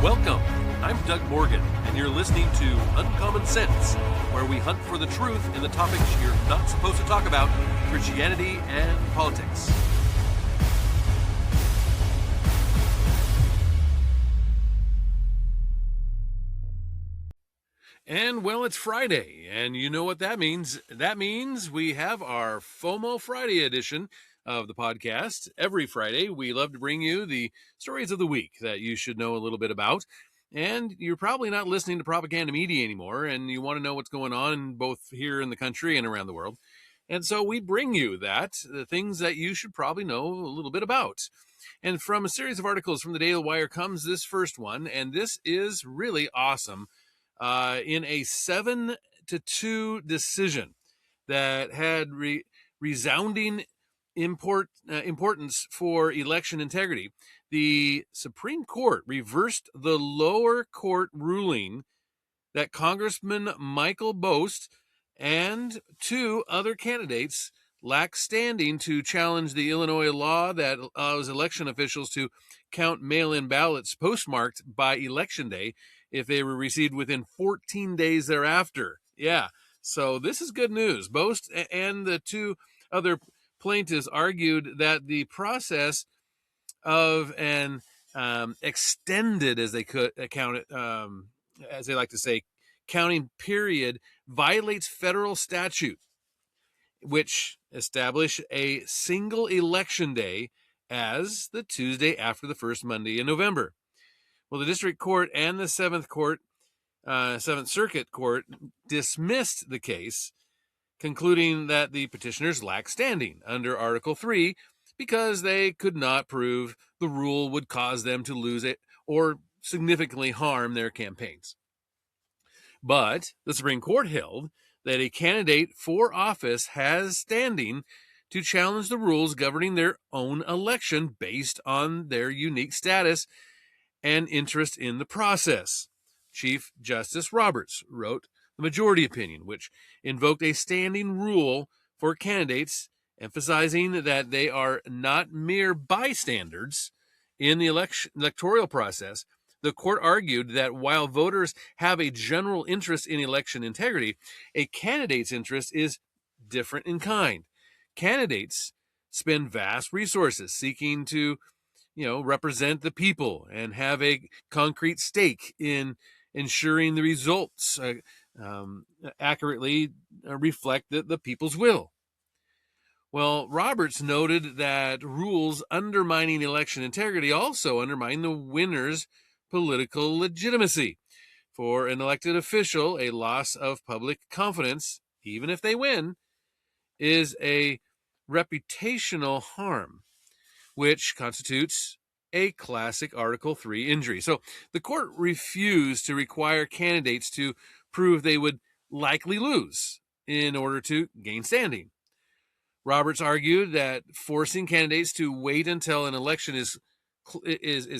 Welcome. I'm Doug Morgan, and you're listening to Uncommon Sense, where we hunt for the truth in the topics you're not supposed to talk about, Christianity and politics. And well, it's Friday, and you know what that means. That means we have our FOMO Friday edition of the podcast. Every Friday, we love to bring you the stories of the week that you should know a little bit about. And you're probably not listening to propaganda media anymore, and you want to know what's going on both here in the country and around the world. And so we bring you the things that you should probably know a little bit about. And from a series of articles from the Daily Wire comes this first one, and this is really awesome. In a 7-2 decision that had resounding importance for election integrity, the Supreme Court reversed the lower court ruling that Congressman Michael Bost and 2 other candidates lack standing to challenge the Illinois law that allows election officials to count mail-in ballots postmarked by Election Day if they were received within 14 days thereafter. Yeah, so this is good news. Bost and the 2 other plaintiffs argued that the process of an extended, as they could count it, as they like to say, counting period violates federal statute, which establish a single election day as the Tuesday after the first Monday in November. Well, the district court and the Seventh Circuit Court dismissed the case, concluding that the petitioners lack standing under Article 3 because they could not prove the rule would cause them to lose it or significantly harm their campaigns. But the Supreme Court held that a candidate for office has standing to challenge the rules governing their own election based on their unique status and interest in the process. Chief Justice Roberts wrote the majority opinion, which invoked a standing rule for candidates, emphasizing that they are not mere bystanders in the electoral process. The court argued that while voters have a general interest in election integrity, a candidate's interest is different in kind. Candidates spend vast resources seeking to represent the people and have a concrete stake in ensuring the results accurately reflect the people's will. Well, Roberts noted that rules undermining election integrity also undermine the winner's political legitimacy. For an elected official, a loss of public confidence, even if they win, is a reputational harm, which constitutes a classic Article 3 injury. So the court refused to require candidates to prove they would likely lose in order to gain standing. Roberts argued that forcing candidates to wait until an election is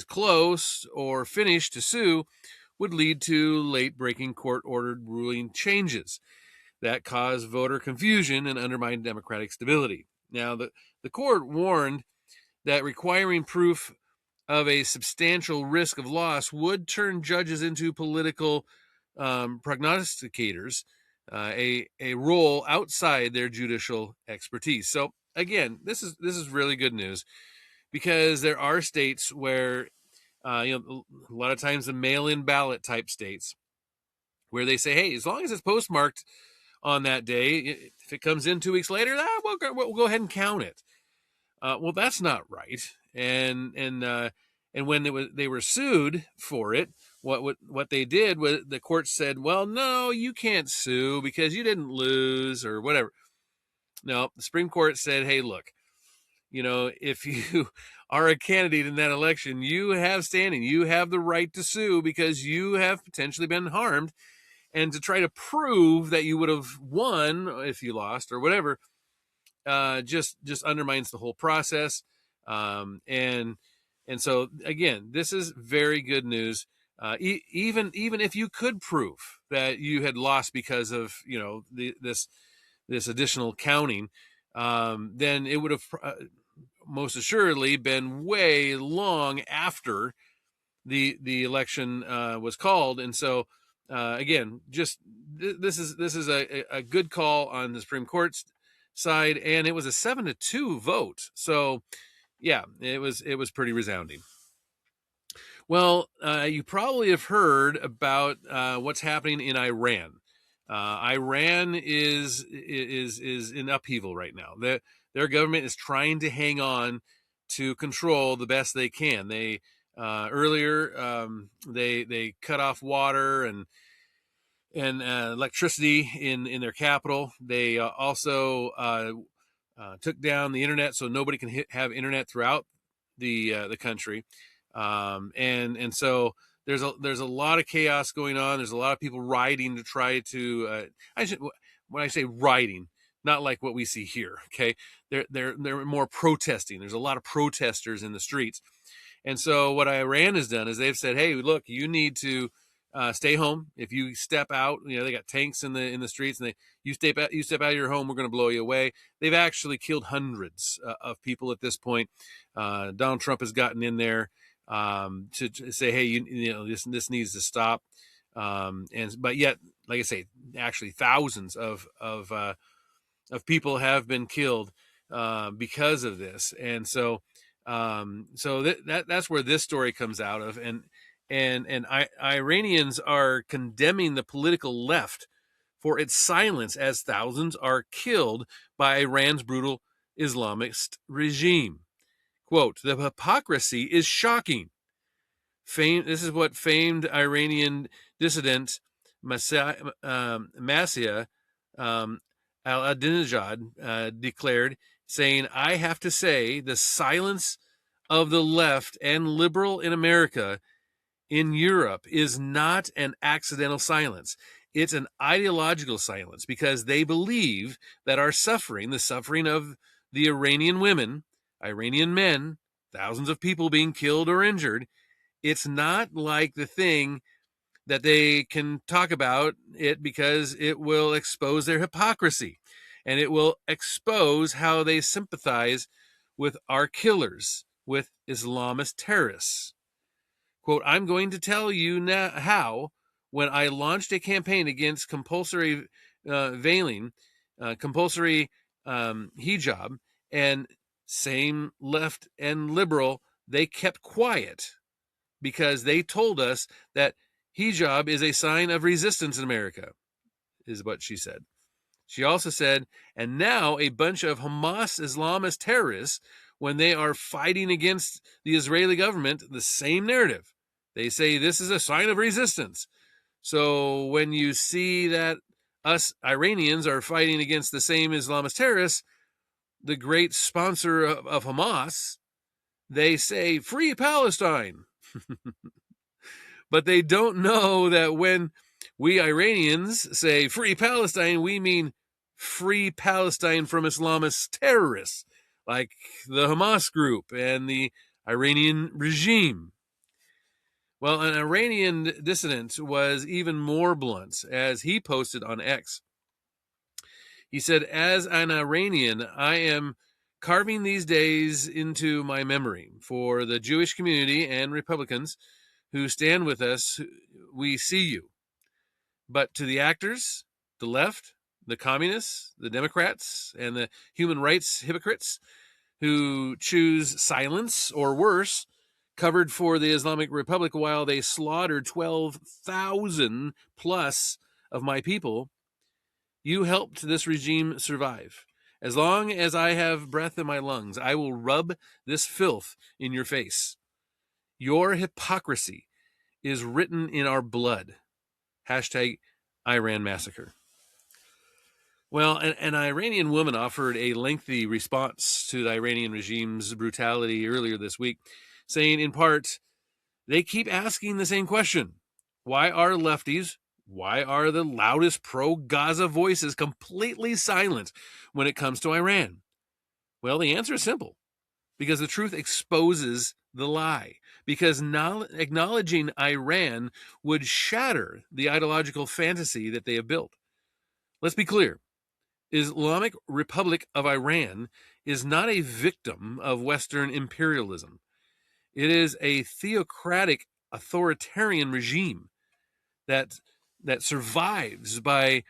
close or finished to sue would lead to late-breaking court-ordered ruling changes that cause voter confusion and undermine democratic stability. Now, the court warned that requiring proof of a substantial risk of loss would turn judges into political prognosticators, a role outside their judicial expertise. So again, this is really good news, because there are states where a lot of times the mail-in ballot type states where they say, hey, as long as it's postmarked on that day, if it comes in 2 weeks later, we'll go ahead and count it. Well, that's not right. And when they were sued for it, what they did was the court said, well, no, you can't sue because you didn't lose or whatever. No, the Supreme Court said, hey, look, if you are a candidate in that election, you have standing, you have the right to sue because you have potentially been harmed. And to try to prove that you would have won if you lost or whatever, just undermines the whole process. And so again, this is very good news. Even if you could prove that you had lost because of this additional counting, then it would have most assuredly been way long after the election was called. And so again, just this is a good call on the Supreme Court's side, and it was a 7-2 vote. So yeah, it was pretty resounding. Well, you probably have heard about what's happening in Iran. Iran is in upheaval right now. Their government is trying to hang on to control the best they can. They earlier they cut off water and electricity in their capital. They also took down the internet, so nobody can have internet throughout the country. And so there's a lot of chaos going on. There's a lot of people rioting to try to when I say rioting, not like what we see here. Okay, they're more protesting. There's a lot of protesters in the streets. And so what Iran has done is they've said, hey, look, you need to stay home. If you step out, they got tanks in the streets, and you step out of your home, we're going to blow you away. They've actually killed hundreds of people at this point. Donald Trump has gotten in there to say, hey, this needs to stop. But yet, like I say, actually thousands of people have been killed because of this. And so that's where this story comes out of. And Iranians are condemning the political left for its silence as thousands are killed by Iran's brutal Islamist regime. Quote, the hypocrisy is shocking. This is what famed Iranian dissident Masih al-Ahmadinejad declared, saying, I have to say the silence of the left and liberal in America, in Europe, is not an accidental silence. It's an ideological silence, because they believe that our suffering, the suffering of the Iranian women, Iranian men, thousands of people being killed or injured, it's not like the thing that they can talk about it, because it will expose their hypocrisy, and it will expose how they sympathize with our killers, with Islamist terrorists. Quote, I'm going to tell you now how, when I launched a campaign against compulsory veiling, compulsory hijab, and same left and liberal, they kept quiet, because they told us that hijab is a sign of resistance in America, is what she said. She also said, and now a bunch of Hamas Islamist terrorists, when they are fighting against the Israeli government, the same narrative. They say this is a sign of resistance. So when you see that us Iranians are fighting against the same Islamist terrorists, the great sponsor of Hamas, they say, free Palestine. But they don't know that when we Iranians say free Palestine, we mean free Palestine from Islamist terrorists, like the Hamas group and the Iranian regime. Well, an Iranian dissident was even more blunt, as he posted on X. He said, as an Iranian, I am carving these days into my memory. For the Jewish community and Republicans who stand with us, we see you. But to the actors, the left, the communists, the Democrats, and the human rights hypocrites who choose silence or worse, covered for the Islamic Republic while they slaughtered 12,000 plus of my people, you helped this regime survive. As long as I have breath in my lungs, I will rub this filth in your face. Your hypocrisy is written in our blood. Hashtag Iran massacre. Well, an Iranian woman offered a lengthy response to the Iranian regime's brutality earlier this week, saying in part, they keep asking the same question. Why are lefties, why are the loudest pro-Gaza voices completely silent when it comes to Iran? Well, the answer is simple. Because the truth exposes the lie. Because acknowledging Iran would shatter the ideological fantasy that they have built. Let's be clear. Islamic Republic of Iran is not a victim of Western imperialism. It is a theocratic authoritarian regime that survives by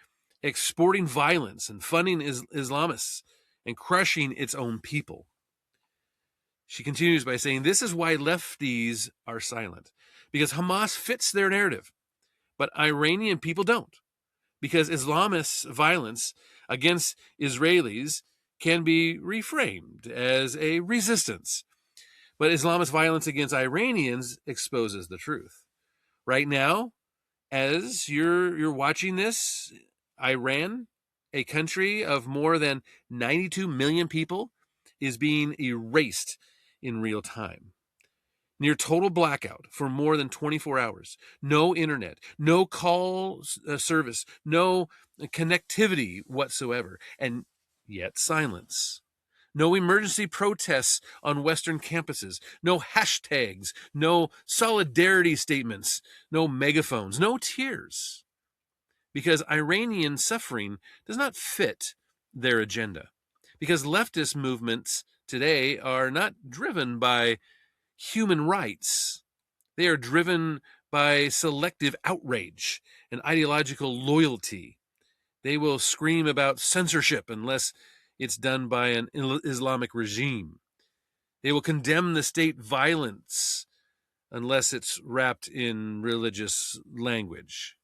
exporting violence and funding Islamists and crushing its own people. She continues by saying, this is why lefties are silent, because Hamas fits their narrative, but Iranian people don't, because Islamists' violence against Israelis can be reframed as a resistance, but Islamist violence against Iranians exposes the truth. Right now, as you're watching this, Iran, a country of more than 92 million people, is being erased in real time. Near total blackout for more than 24 hours. No internet, no call service, no connectivity whatsoever, and yet silence. No emergency protests on Western campuses, no hashtags, no solidarity statements, no megaphones, no tears. Because Iranian suffering does not fit their agenda. Because leftist movements today are not driven by human rights. They are driven by selective outrage and ideological loyalty. They will scream about censorship unless it's done by an Islamic regime. They will condemn the state violence unless it's wrapped in religious language.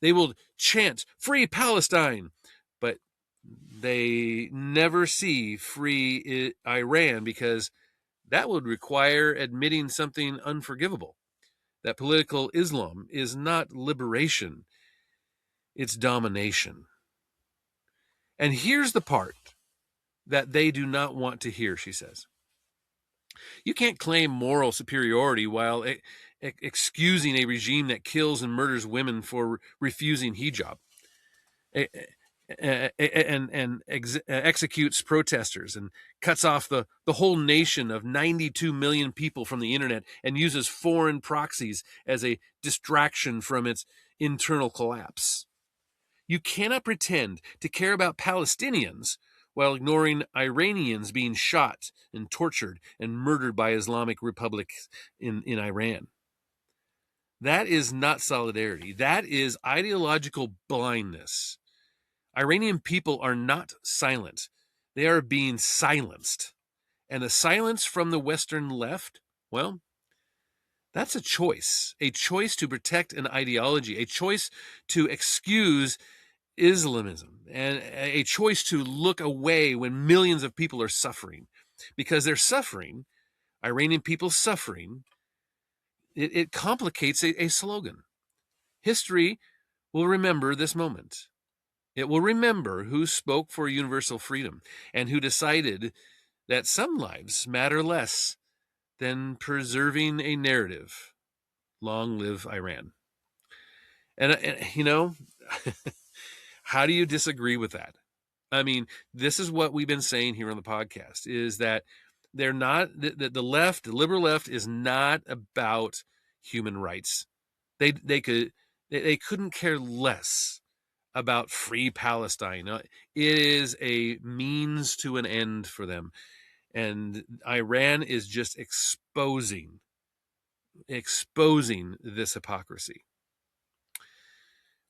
They will chant, "Free Palestine," but they never see free Iran, because that would require admitting something unforgivable, that political Islam is not liberation, it's domination. And here's the part that they do not want to hear, she says. You can't claim moral superiority while excusing a regime that kills and murders women for refusing hijab, and executes protesters and cuts off the whole nation of 92 million people from the internet and uses foreign proxies as a distraction from its internal collapse. You cannot pretend to care about Palestinians while ignoring Iranians being shot and tortured and murdered by Islamic republics in Iran. That is not solidarity. That is ideological blindness. Iranian people are not silent. They are being silenced. And the silence from the Western left, well, that's a choice to protect an ideology, a choice to excuse Islamism, and a choice to look away when millions of people are suffering. Because they're suffering, Iranian people suffering, it complicates a slogan. History will remember this moment. It will remember who spoke for universal freedom and who decided that some lives matter less than preserving a narrative. Long live Iran. And how do you disagree with that? I mean, this is what we've been saying here on the podcast, is that they're not, the left, the liberal left, is not about human rights. They couldn't care less about free Palestine. It is a means to an end for them. And Iran is just exposing this hypocrisy.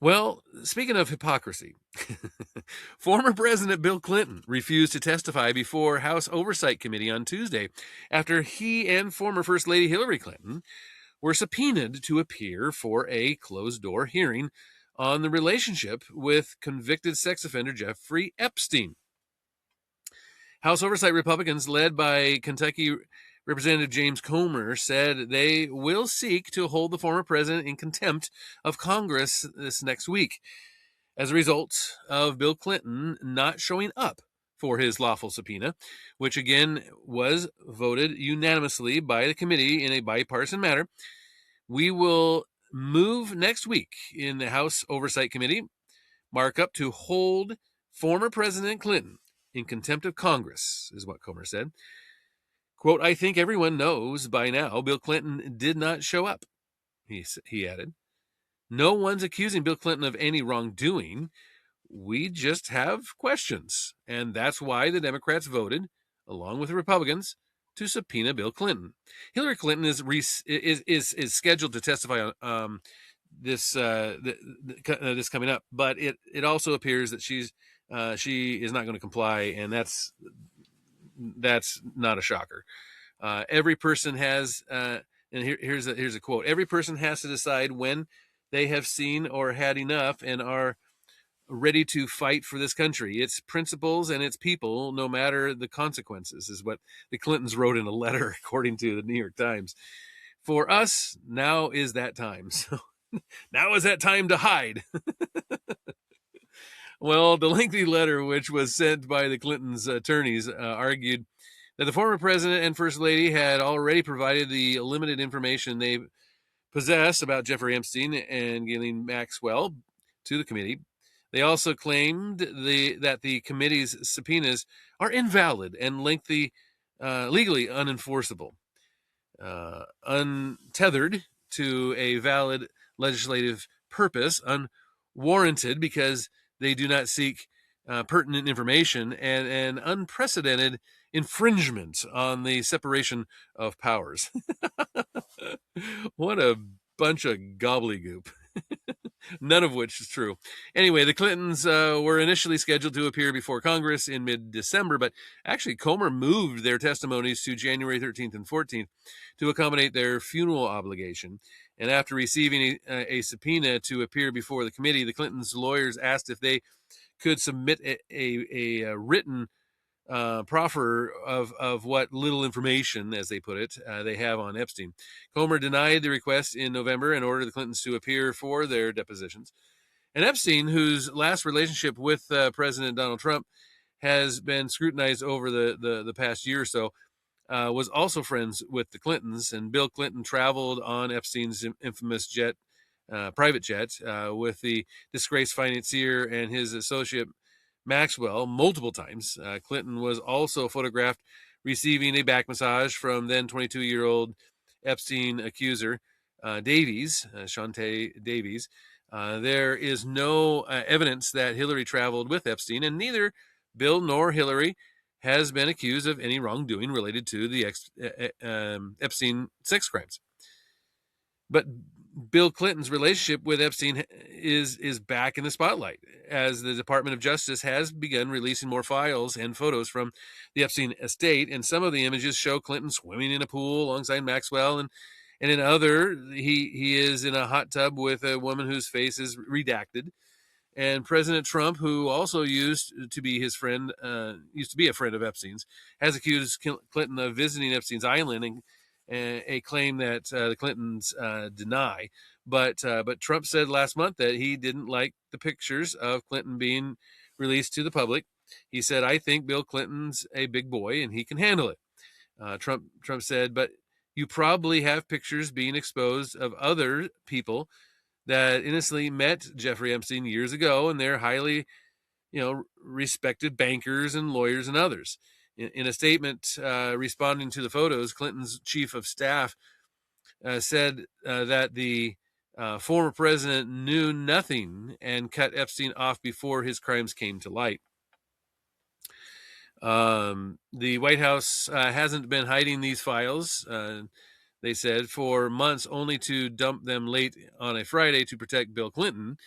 Well, speaking of hypocrisy, former President Bill Clinton refused to testify before House Oversight Committee on Tuesday after he and former First Lady Hillary Clinton were subpoenaed to appear for a closed-door hearing on the relationship with convicted sex offender Jeffrey Epstein. House Oversight Republicans, led by Kentucky Representative James Comer, said they will seek to hold the former president in contempt of Congress this next week as a result of Bill Clinton not showing up for his lawful subpoena, which again was voted unanimously by the committee in a bipartisan manner. We will move next week in the House Oversight Committee, mark up to hold former President Clinton in contempt of Congress, is what Comer said. Quote, "I think everyone knows by now Bill Clinton did not show up," he added. "No one's accusing Bill Clinton of any wrongdoing. We just have questions. And that's why the Democrats voted, along with the Republicans, to subpoena Bill Clinton. Hillary Clinton is scheduled to testify on this this coming up, but it also appears that she is not going to comply, and that's not a shocker. Every person has, and here's a quote: "Every person has to decide when they have seen or had enough and are ready to fight for this country, its principles and its people, no matter the consequences," is what the Clintons wrote in a letter, according to the New York Times. For us, now is that time. So now is that time to hide. Well, the lengthy letter, which was sent by the Clintons' attorneys, argued that the former president and first lady had already provided the limited information they possess about Jeffrey Epstein and Ghislaine Maxwell to the committee. They also claimed that the committee's subpoenas are invalid and legally unenforceable, untethered to a valid legislative purpose, unwarranted because they do not seek pertinent information, and an unprecedented infringement on the separation of powers. What a bunch of gobbledygook. None of which is true. Anyway, the Clintons were initially scheduled to appear before Congress in mid-December, but actually Comer moved their testimonies to January 13th and 14th to accommodate their funeral obligation. And after receiving a subpoena to appear before the committee, the Clintons' lawyers asked if they could submit a written proffer of what little information, as they put it, they have on Epstein. Comer denied the request in November and ordered the Clintons to appear for their depositions. And Epstein, whose last relationship with President Donald Trump has been scrutinized over the past year or so, was also friends with the Clintons. And Bill Clinton traveled on Epstein's infamous private jet, with the disgraced financier and his associate Maxwell multiple times. Clinton was also photographed receiving a back massage from then 22-year-old Epstein accuser Davies, Shante Davies. There is no evidence that Hillary traveled with Epstein, and neither Bill nor Hillary has been accused of any wrongdoing related to the Epstein sex crimes. But Bill Clinton's relationship with Epstein is back in the spotlight, as the Department of Justice has begun releasing more files and photos from the Epstein estate, and some of the images show Clinton swimming in a pool alongside Maxwell, and in other, he is in a hot tub with a woman whose face is redacted. And President Trump, who also used to be a friend of Epstein's, has accused Clinton of visiting Epstein's island, and a claim that the Clintons deny. But Trump said last month that he didn't like the pictures of Clinton being released to the public. He said, "I think Bill Clinton's a big boy and he can handle it." Trump said, "But you probably have pictures being exposed of other people that innocently met Jeffrey Epstein years ago, and they're highly, respected bankers and lawyers and others." In a statement responding to the photos, Clinton's chief of staff said that the former president knew nothing and cut Epstein off before his crimes came to light. The White House hasn't been hiding these files, they said, for months, only to dump them late on a Friday to protect Bill Clinton.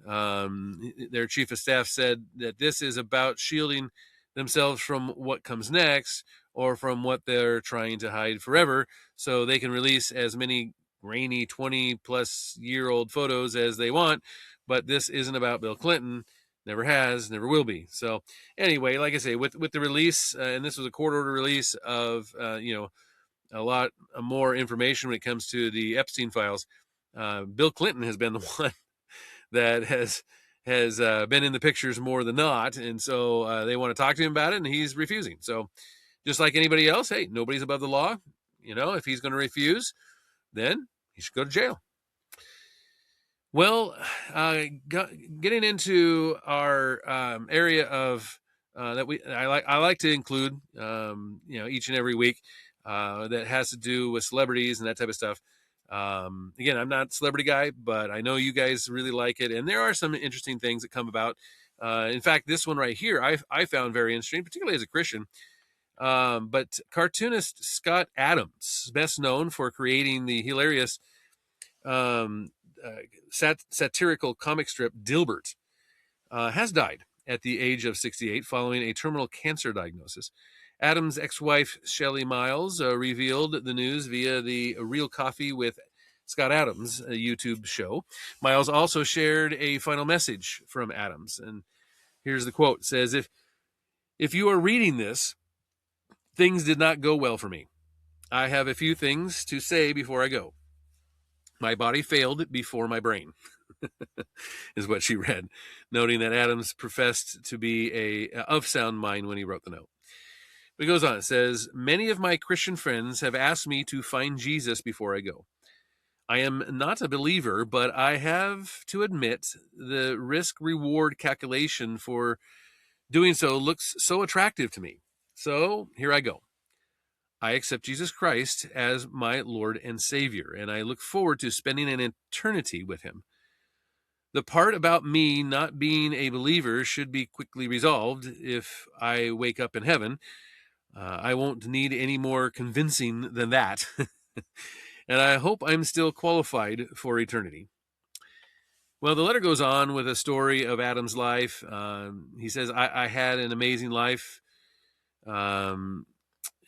Their chief of staff said that this is about shielding themselves from what comes next, or from what they're trying to hide forever, so they can release as many grainy 20-plus-year-old photos as they want. But this isn't about Bill Clinton. Never has, never will be. So anyway, like I say, with the release, and this was a court-order release of a lot more information when it comes to the Epstein files, Bill Clinton has been the one that has been in the pictures more than not, and so they want to talk to him about it, and he's refusing. So just like anybody else, hey, nobody's above the law. If he's going to refuse, then he should go to jail. Well, getting into our area of that I like to include, each and every week, that has to do with celebrities and that type of stuff. Again, I'm not a celebrity guy, but I know you guys really like it, and there are some interesting things that come about. In fact, this one right here, I found very interesting, particularly as a Christian. But cartoonist Scott Adams, best known for creating the hilarious um, satirical comic strip Dilbert, has died at the age of 68 following a terminal cancer diagnosis. Adams' ex-wife Shelley Miles revealed the news via the Real Coffee with Scott Adams, a YouTube show. Miles also shared a final message from Adams, and here's the quote. It says, if you are reading this, things did not go well for me. I have a few things to say before I go. My body failed before my brain, is what she read, noting that Adams professed to be of sound mind when he wrote the note. But it goes on. It says, many of my Christian friends have asked me to find Jesus before I go. I am not a believer, but I have to admit the risk-reward calculation for doing so looks so attractive to me. So here I go. I accept Jesus Christ as my Lord and Savior, and I look forward to spending an eternity with him. The part about me not being a believer should be quickly resolved if I wake up in heaven. I won't need any more convincing than that. And I hope I'm still qualified for eternity. Well, the letter goes on with a story of Adam's life. He says, I had an amazing life. And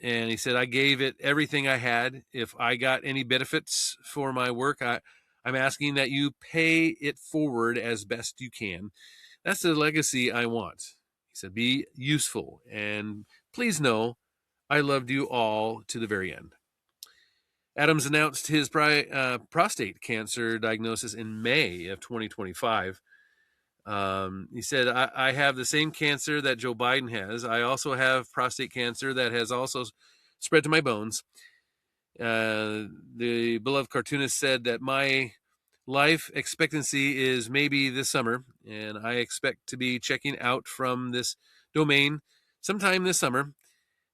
he said, I gave it everything I had. If I got any benefits for my work, I'm asking that you pay it forward as best you can. That's the legacy I want. He said, be useful. And please know, I loved you all to the very end. Adams announced his prostate cancer diagnosis in May of 2025. He said, I have the same cancer that Joe Biden has. I also have prostate cancer that has also spread to my bones. The beloved cartoonist said that my life expectancy is maybe this summer, and I expect to be checking out from this domain sometime this summer.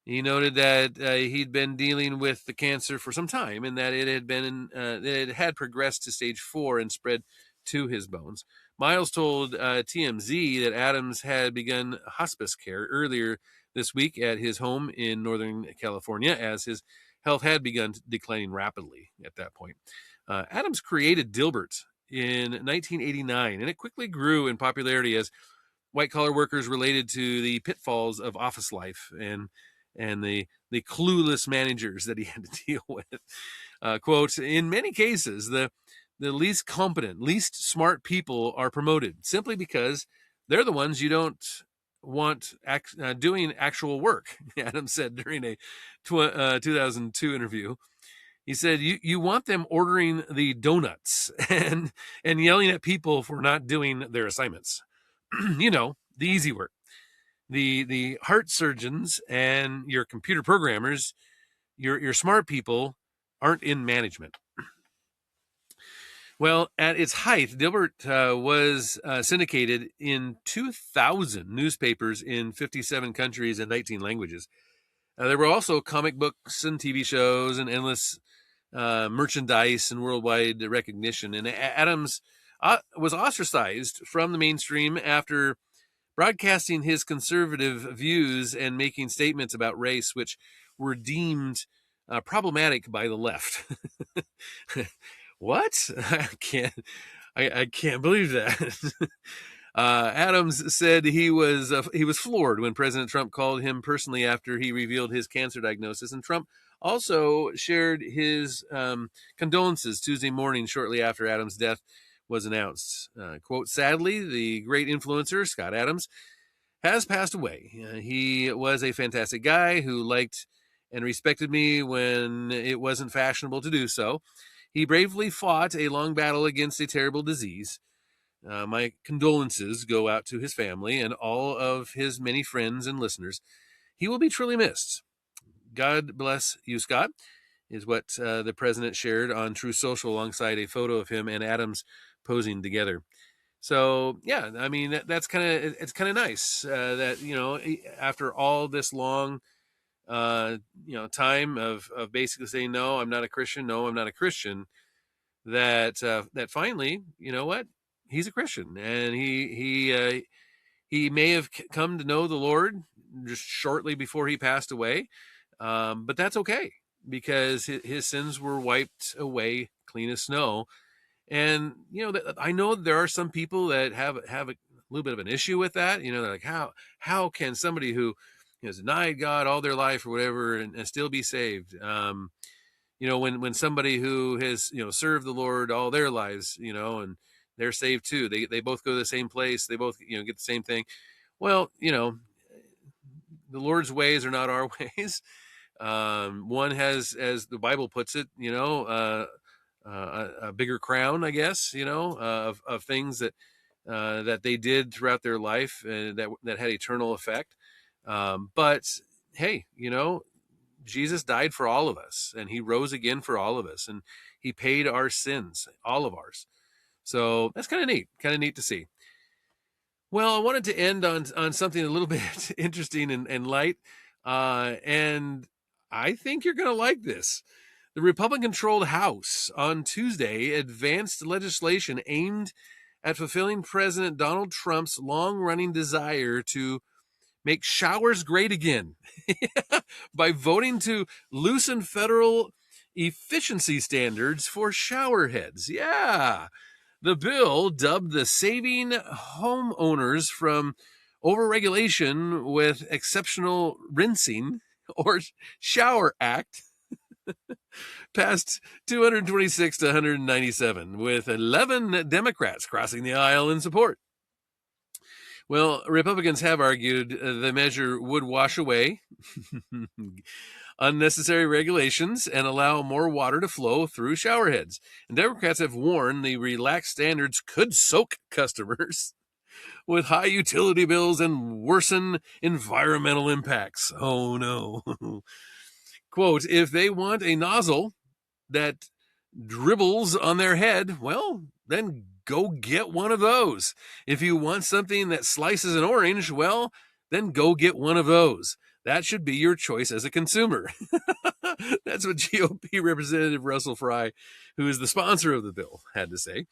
He noted that he'd been dealing with the cancer for some time, and that it had progressed to stage 4 and spread to his bones. Miles told TMZ that Adams had begun hospice care earlier this week at his home in Northern California, as his health had begun declining rapidly at that point. Adams created Dilbert in 1989, and it quickly grew in popularity as white-collar workers related to the pitfalls of office life and the clueless managers that he had to deal with. Quote, in many cases, the least competent, least smart people are promoted simply because they're the ones you don't want doing actual work, Adams said during a 2002 interview. He said, you want them ordering the donuts and yelling at people for not doing their assignments. You know, the easy work. The heart surgeons and your computer programmers, your smart people, aren't in management. Well, at its height, Dilbert was syndicated in 2,000 newspapers in 57 countries and 19 languages. There were also comic books and TV shows and endless merchandise and worldwide recognition. And Adams was ostracized from the mainstream after broadcasting his conservative views and making statements about race, which were deemed problematic by the left. What? I can't believe that. Adams said he was floored when President Trump called him personally after he revealed his cancer diagnosis, and Trump also shared his condolences Tuesday morning shortly after Adams' death was announced. Quote, sadly, the great influencer, Scott Adams, has passed away. He was a fantastic guy who liked and respected me when it wasn't fashionable to do so. He bravely fought a long battle against a terrible disease. My condolences go out to his family and all of his many friends and listeners. He will be truly missed. God bless you, Scott, is what the president shared on Truth Social alongside a photo of him and Adams posing together. So yeah, I mean that's it's kind of nice that, you know, after all this long time of basically saying no, I'm not a Christian, no, I'm not a Christian, that finally, you know what, he's a Christian, and he may have come to know the Lord just shortly before he passed away. But that's okay, because his sins were wiped away clean as snow. And, I know there are some people that have a little bit of an issue with that. They're like, how can somebody who has denied God all their life or whatever and still be saved? When somebody who has, served the Lord all their lives, and they're saved too, they both go to the same place, they both, get the same thing. Well, the Lord's ways are not our ways. One has, as the Bible puts it, a bigger crown, I guess, of things that they did throughout their life, that had eternal effect. But hey, Jesus died for all of us, and he rose again for all of us, and he paid our sins, all of ours. So that's kind of neat to see. Well, I wanted to end on something a little bit interesting and light, and I think you're going to like this. The Republican-controlled House on Tuesday advanced legislation aimed at fulfilling President Donald Trump's long-running desire to make showers great again by voting to loosen federal efficiency standards for showerheads. Yeah. The bill, dubbed the Saving Homeowners from Overregulation with Exceptional Rinsing or Shower Act, passed 226 to 197, with 11 Democrats crossing the aisle in support. Well, Republicans have argued the measure would wash away unnecessary regulations and allow more water to flow through showerheads. And Democrats have warned the relaxed standards could soak customers with high utility bills and worsen environmental impacts. Oh no. Quote, if they want a nozzle that dribbles on their head, well, then go get one of those. If you want something that slices an orange, well, then go get one of those. That should be your choice as a consumer. That's what GOP Representative Russell Fry, who is the sponsor of the bill, had to say.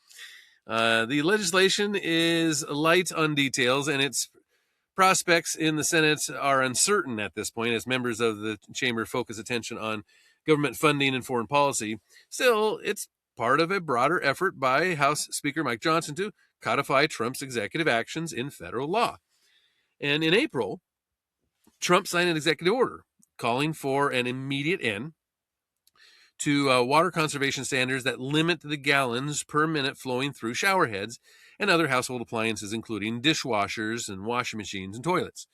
The legislation is light on details, and its prospects in the Senate are uncertain at this point, as members of the chamber focus attention on government funding and foreign policy. Still, it's part of a broader effort by House Speaker Mike Johnson to codify Trump's executive actions in federal law. And in April, Trump signed an executive order calling for an immediate end to water conservation standards that limit the gallons per minute flowing through showerheads and other household appliances, including dishwashers and washing machines and toilets.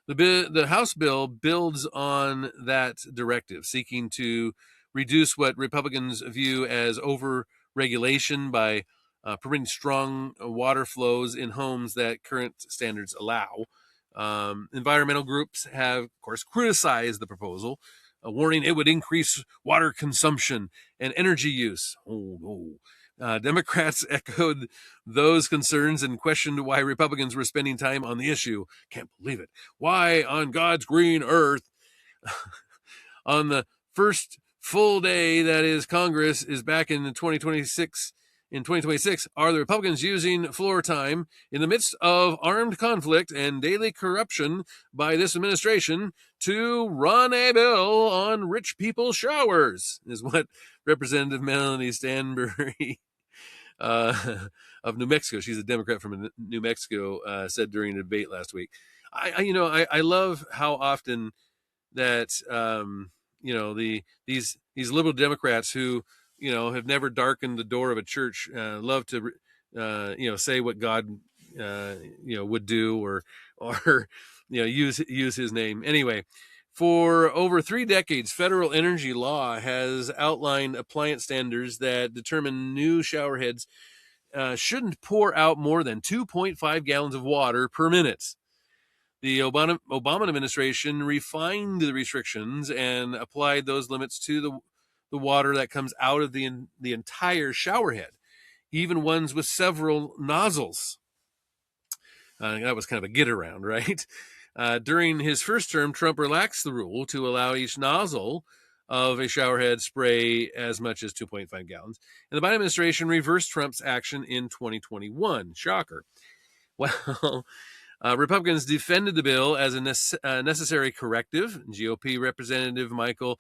The House bill builds on that directive, seeking to reduce what Republicans view as over-regulation by permitting strong water flows in homes that current standards allow. Environmental groups have, of course, criticized the proposal, warning it would increase water consumption and energy use. Oh, no. Democrats echoed those concerns and questioned why Republicans were spending time on the issue. Can't believe it. Why on God's green earth, on the first full day that is Congress is back in 2026, are the Republicans using floor time in the midst of armed conflict and daily corruption by this administration to run a bill on rich people's showers, is what Representative Melanie Stanbury of New Mexico, she's a Democrat from New Mexico, said during a debate last week. I love how often that these liberal Democrats who have never darkened the door of a church love to say what God would do or use his name. Anyway, for over 3 decades, federal energy law has outlined appliance standards that determine new showerheads shouldn't pour out more than 2.5 gallons of water per minute. The Obama administration refined the restrictions and applied those limits to the water that comes out of the entire showerhead, even ones with several nozzles. That was kind of a get around, right? During his first term, Trump relaxed the rule to allow each nozzle of a showerhead spray as much as 2.5 gallons. And the Biden administration reversed Trump's action in 2021. Shocker. Well, Republicans defended the bill as a necessary corrective. GOP Representative Michael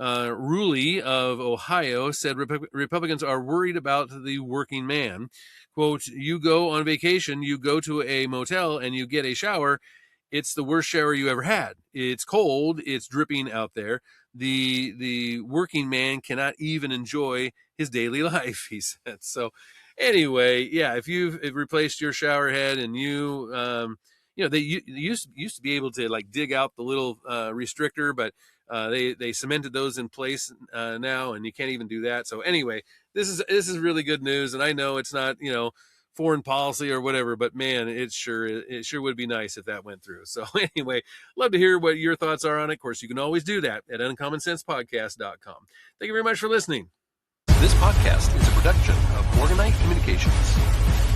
Ruley of Ohio said Republicans are worried about the working man. Quote, you go on vacation, you go to a motel, and you get a shower. It's the worst shower you ever had. It's cold. It's dripping out there. The working man cannot even enjoy his daily life, he said. So anyway, yeah, if you've replaced your shower head and they used to be able to like dig out the little restrictor, but they cemented those in place now, and you can't even do that. So anyway, this is really good news, and I know it's not foreign policy or whatever, but man, it sure would be nice if that went through. So anyway, love to hear what your thoughts are on it. Of course, you can always do that at uncommonsensepodcast.com. Thank you very much for listening. This podcast is a production of Morganite Communications.